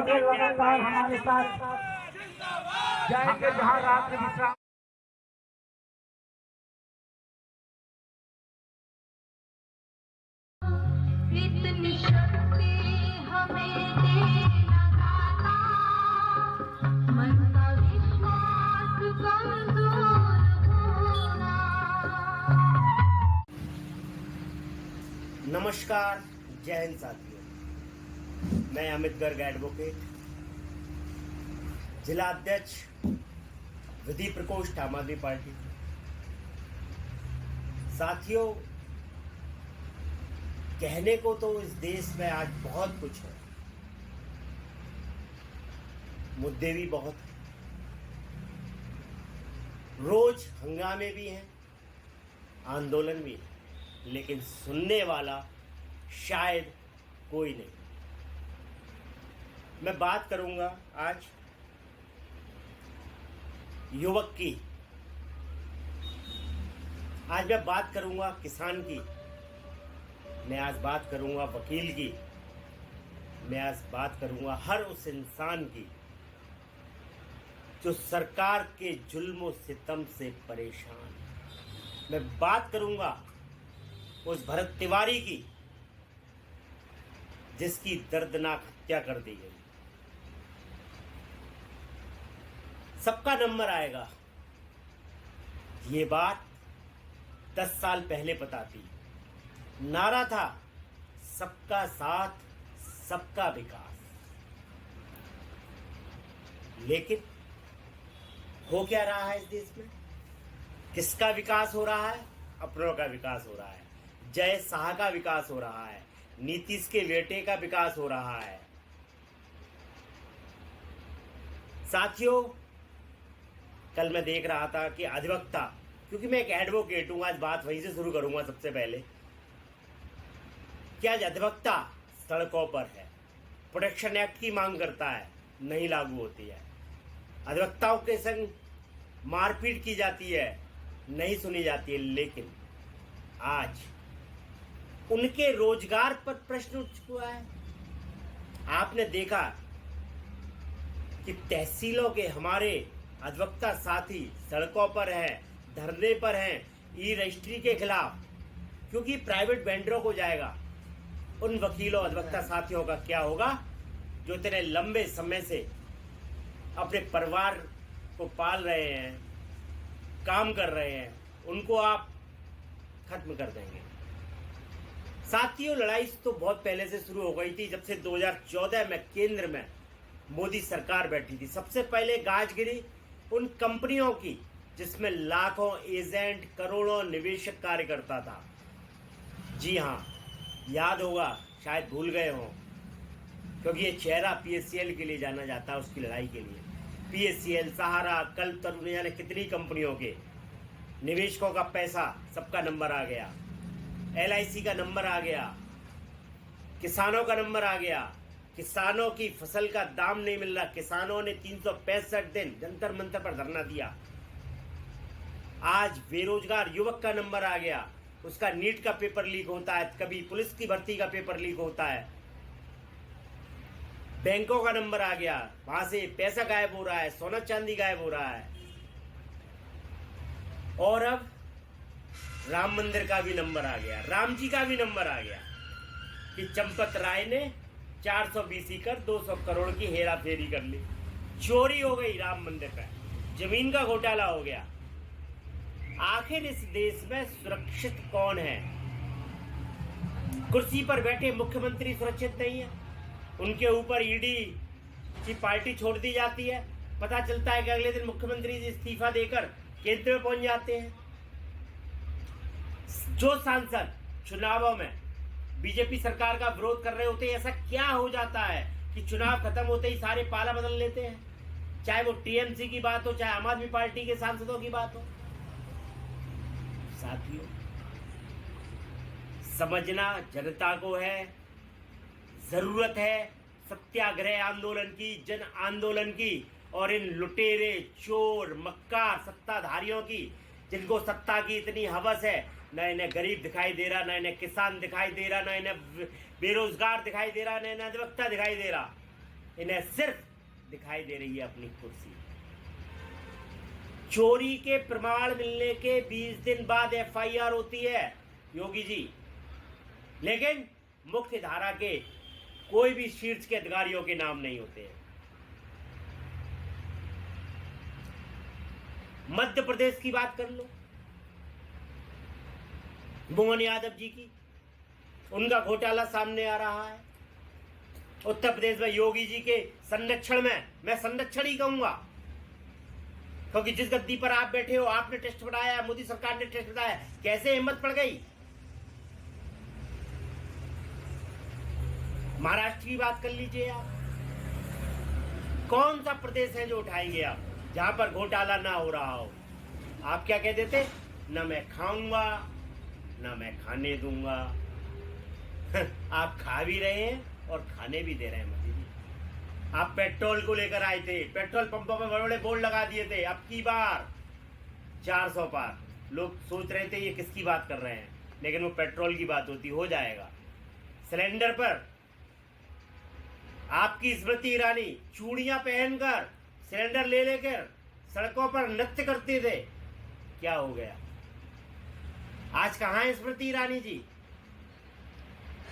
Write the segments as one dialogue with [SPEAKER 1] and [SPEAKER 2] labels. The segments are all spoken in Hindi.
[SPEAKER 1] पटेल लगातार हमारे साथ जाएंगे जहां रात्रि विश्राम।
[SPEAKER 2] इतनी शक्ति हमें देना दाता, मन का विश्वास कमजोर होना।
[SPEAKER 3] नमस्कार, जय हिंद साथियों। मैं अमित गर्ग एडवोकेट, जिला अध्यक्ष विधि प्रकोष्ठ आम आदमी पार्टी। साथियों, कहने को तो इस देश में आज बहुत कुछ है, मुद्दे भी बहुत हैं, रोज हंगामे भी हैं, आंदोलन भी है, लेकिन सुनने वाला शायद कोई नहीं। मैं बात करूंगा आज युवक की, आज मैं बात करूंगा किसान की, मैं आज बात करूंगा वकील की, मैं आज बात करूंगा हर उस इंसान की जो सरकार के जुल्म और सितम से परेशान है। मैं बात करूंगा उस भरत तिवारी की जिसकी दर्दनाक हत्या कर दी गई। सबका नंबर आएगा, ये बात 10 साल पहले पता थी। नारा था सबका साथ सबका विकास, लेकिन हो क्या रहा है इस देश में? किसका विकास हो रहा है? अपनों का विकास हो रहा है, जय शाह का विकास हो रहा है, नीतीश के बेटे का विकास हो रहा है। साथियों, कल मैं देख रहा था कि अधिवक्ता, क्योंकि मैं एक एडवोकेट हूं, आज बात वहीं से शुरू करूंगा। सबसे पहले क्या अधिवक्ता सड़कों पर है, प्रोटेक्शन एक्ट की मांग करता है, नहीं लागू होती है। अधिवक्ताओं के संग मारपीट की जाती है, नहीं सुनी जाती है। लेकिन आज उनके रोजगार पर प्रश्न उठ चुका है। आपने देखा कि तहसीलों के हमारे अधिवक्ता साथी सड़कों पर हैं, धरने पर हैं ई रजिस्ट्री के खिलाफ, क्योंकि प्राइवेट वेंडरों को जाएगा। उन वकीलों अधिवक्ता साथियों का क्या होगा जो इतने लंबे समय से अपने परिवार को पाल रहे हैं, काम कर रहे हैं, उनको आप खत्म कर देंगे। साथियों, लड़ाई तो बहुत पहले से शुरू हो गई थी, जब से 2014 में केंद्र में मोदी सरकार बैठी थी। सबसे पहले गाज गिरी उन कंपनियों की जिसमें लाखों एजेंट, करोड़ों निवेशक कार्य करता था। जी हाँ, याद होगा, शायद भूल गए हों, क्योंकि ये चेहरा पीएससीएल के लिए जाना जाता है, उसकी लड़ाई के लिए। पीएससीएल, सहारा, कल्पतरु, जाने कितनी कंपनियों के निवेशकों का पैसा, सबका नंबर आ गया। एलआईसी का नंबर आ गया, किसानों का नंबर आ गया। किसानों की फसल का दाम नहीं मिल रहा, किसानों ने 365 दिन जंतर मंतर पर धरना दिया। आज बेरोजगार युवक का नंबर आ गया, उसका नीट का पेपर लीक होता है, कभी पुलिस की भर्ती का पेपर लीक होता है। बैंकों का नंबर आ गया, वहां से पैसा गायब हो रहा है, सोना चांदी गायब हो रहा है। और अब राम मंदिर का भी नंबर आ गया, राम जी का भी नंबर आ गया कि चंपत राय ने 420 कर 200 करोड़ की हेरा फेरी कर ली। चोरी हो गई राम मंदिर का, जमीन का घोटाला हो गया। आखिर इस देश में सुरक्षित कौन है? कुर्सी पर बैठे मुख्यमंत्री सुरक्षित नहीं है, उनके ऊपर ईडी की पार्टी छोड़ दी जाती है। पता चलता है कि अगले दिन मुख्यमंत्री इस्तीफा देकर केंद्र में पहुंच जाते हैं। जो सांसद चुनावों में बीजेपी सरकार का विरोध कर रहे होते हैं, ऐसा क्या हो जाता है कि चुनाव खत्म होते ही सारे पाला बदल लेते हैं? चाहे वो टीएमसी की बात हो, चाहे आम आदमी पार्टी के सांसदों की बात हो। साथियों, समझना जनता को है, जरूरत है सत्याग्रह आंदोलन की, जन आंदोलन की, और इन लुटेरे, चोर, मक्कार सत्ताधारियों की, जिनको सत्ता की इतनी हवस है। न इन्हें गरीब दिखाई दे रहा, न इन्हें किसान दिखाई दे रहा, न इन्हें बेरोजगार दिखाई दे रहा, न इन्हें अधिवक्ता दिखाई दे रहा। इन्हें सिर्फ दिखाई दे रही है अपनी कुर्सी। चोरी के प्रमाण मिलने के 20 दिन बाद एफआईआर होती है योगी जी, लेकिन मुख्य धारा के कोई भी शीर्ष के अधिकारियों के नाम नहीं होते हैं। मध्य प्रदेश की बात कर लो, मोहन यादव जी की, उनका घोटाला सामने आ रहा है। उत्तर प्रदेश में योगी जी के संरक्षण में, मैं संरक्षण ही कहूंगा, क्योंकि जिस गद्दी पर आप बैठे हो, आपने टेस्ट बनाया, मोदी सरकार ने टेस्ट बनाया, कैसे हिम्मत पड़ गई। महाराष्ट्र की बात कर लीजिए आप, कौन सा प्रदेश है जो उठाएंगे आप जहां पर घोटाला ना हो रहा हो। आप क्या कहते थे, ना मैं खाऊंगा ना मैं खाने दूंगा। आप खा भी रहे हैं और खाने भी दे रहे हैं मोदी जी। आप पेट्रोल को लेकर आए थे, पेट्रोल पंपों पर बड़े बड़े बोर्ड लगा दिए थे, अब की बार 400 पार। लोग सोच रहे थे ये किसकी बात कर रहे हैं, लेकिन वो पेट्रोल की बात होती, हो जाएगा। सिलेंडर पर आपकी स्मृति ईरानी चूड़ियां पहनकर सिलेंडर ले लेकर सड़कों पर नृत्य करते थे, क्या हो गया। आज कहां है स्मृति ईरानी जी।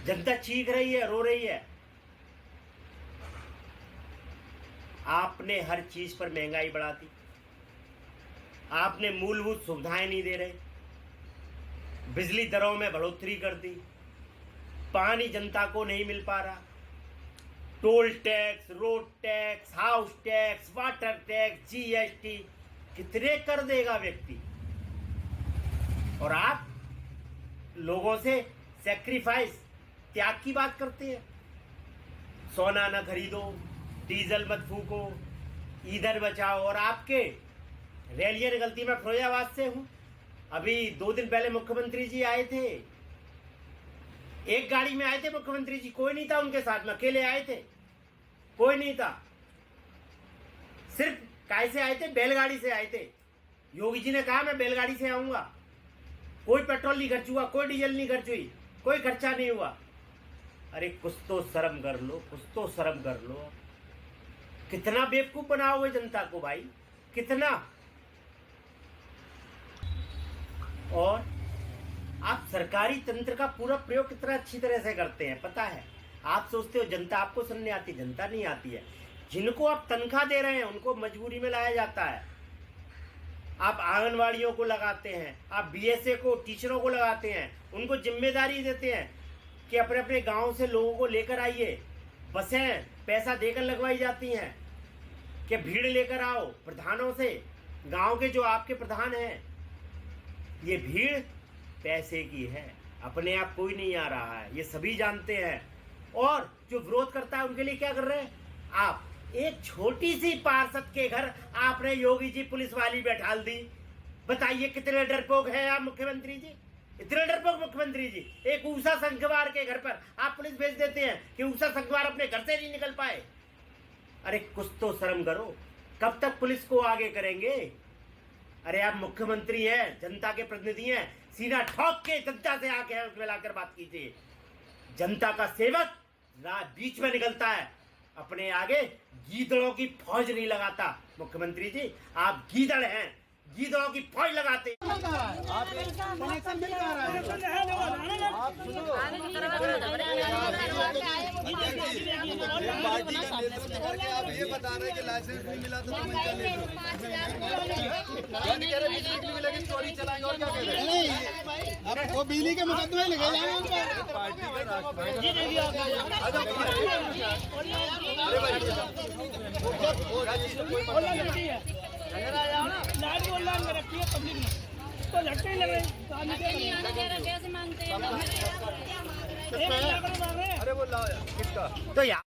[SPEAKER 3] जनता चीख रही है, रो रही है। आपने हर चीज पर महंगाई बढ़ा दी, आपने मूलभूत सुविधाएं नहीं दे रहे, बिजली दरों में बढ़ोतरी कर दी, पानी जनता को नहीं मिल पा रहा, toll tax, road tax, house tax, water tax, GST, कितने कर देगा व्यक्ति। और आप लोगों से सैक्रिफाइस, त्याग की बात करते हैं। सोना न खरीदो, डीजल मत फूको, ईंधन बचाओ। और आपके रैलियां निकलती, मैं फिरोजाबाद से हूं, अभी 2 दिन पहले मुख्यमंत्री जी आए थे, एक गाड़ी में आए थे मुख्यमंत्री जी, कोई नहीं था उनके साथ में, अकेले आए थे, कोई नहीं था। सिर्फ काय से आए थे, बैलगाड़ी से आए थे। योगी जी ने कहा मैं बैलगाड़ी से आऊंगा, कोई पेट्रोल नहीं खर्च हुआ, कोई डीजल नहीं खर्च हुई, कोई खर्चा नहीं हुआ। अरे कुछ तो शर्म कर लो, कुछ तो शर्म कर लो। कितना बेवकूफ बनाओगे जनता को भाई, कितना। और आप सरकारी तंत्र का पूरा प्रयोग कितना अच्छी तरह से करते हैं, पता है। आप सोचते हो जनता आपको सुनने आती, जनता नहीं आती है। जिनको आप तनख्वाह दे रहे हैं उनको मजबूरी में लाया जाता है। आप आंगनवाड़ियों को लगाते हैं, आप बीएसए को, टीचरों को लगाते हैं, उनको जिम्मेदारी देते हैं कि अपने अपने गांव से लोगों को लेकर आइए। बसें पैसा देकर लगवाई जाती हैं कि भीड़ लेकर आओ प्रधानों से। गांव के जो आपके प्रधान हैं, ये भीड़ पैसे की है, अपने आप कोई नहीं आ रहा है, ये सभी जानते हैं। और जो विरोध करता है उनके लिए क्या कर रहे हैं आप। एक छोटी सी पार्षद के घर आपने योगी जी पुलिस वाली बैठा दी। बताइए कितने डरपोक हैं आप मुख्यमंत्री जी, इतने डरपोक मुख्यमंत्री जी। एक ऊषा संघवार के घर पर आप पुलिस भेज देते हैं कि ऊषा संघवार अपने घर से नहीं निकल पाए। अरे कुछ तो शर्म करो, कब तक पुलिस को आगे करेंगे। अरे आप मुख्यमंत्री हैं, जनता के प्रतिनिधि हैं, सीना ठोक के जनता से आके मिलाकर बात कीजिए। जनता का सेवक बीच में निकलता है, अपने आगे गीदड़ों की फौज नहीं लगाता। मुख्यमंत्री जी आप गीदड़ हैं, गीदड़ों की फौज लगाते।
[SPEAKER 4] ये बता रहे कि लाइसेंस नहीं मिला तो मिलेगी, चोरी चलाएंगे और क्या करेंगे। अब वो बिजली के मुकदमे लगे जाएंगे
[SPEAKER 5] तो झटके ही लग रहे
[SPEAKER 2] कैसे मांगते हैं।
[SPEAKER 4] अरे वो लाओ यार, किसका
[SPEAKER 3] तो यार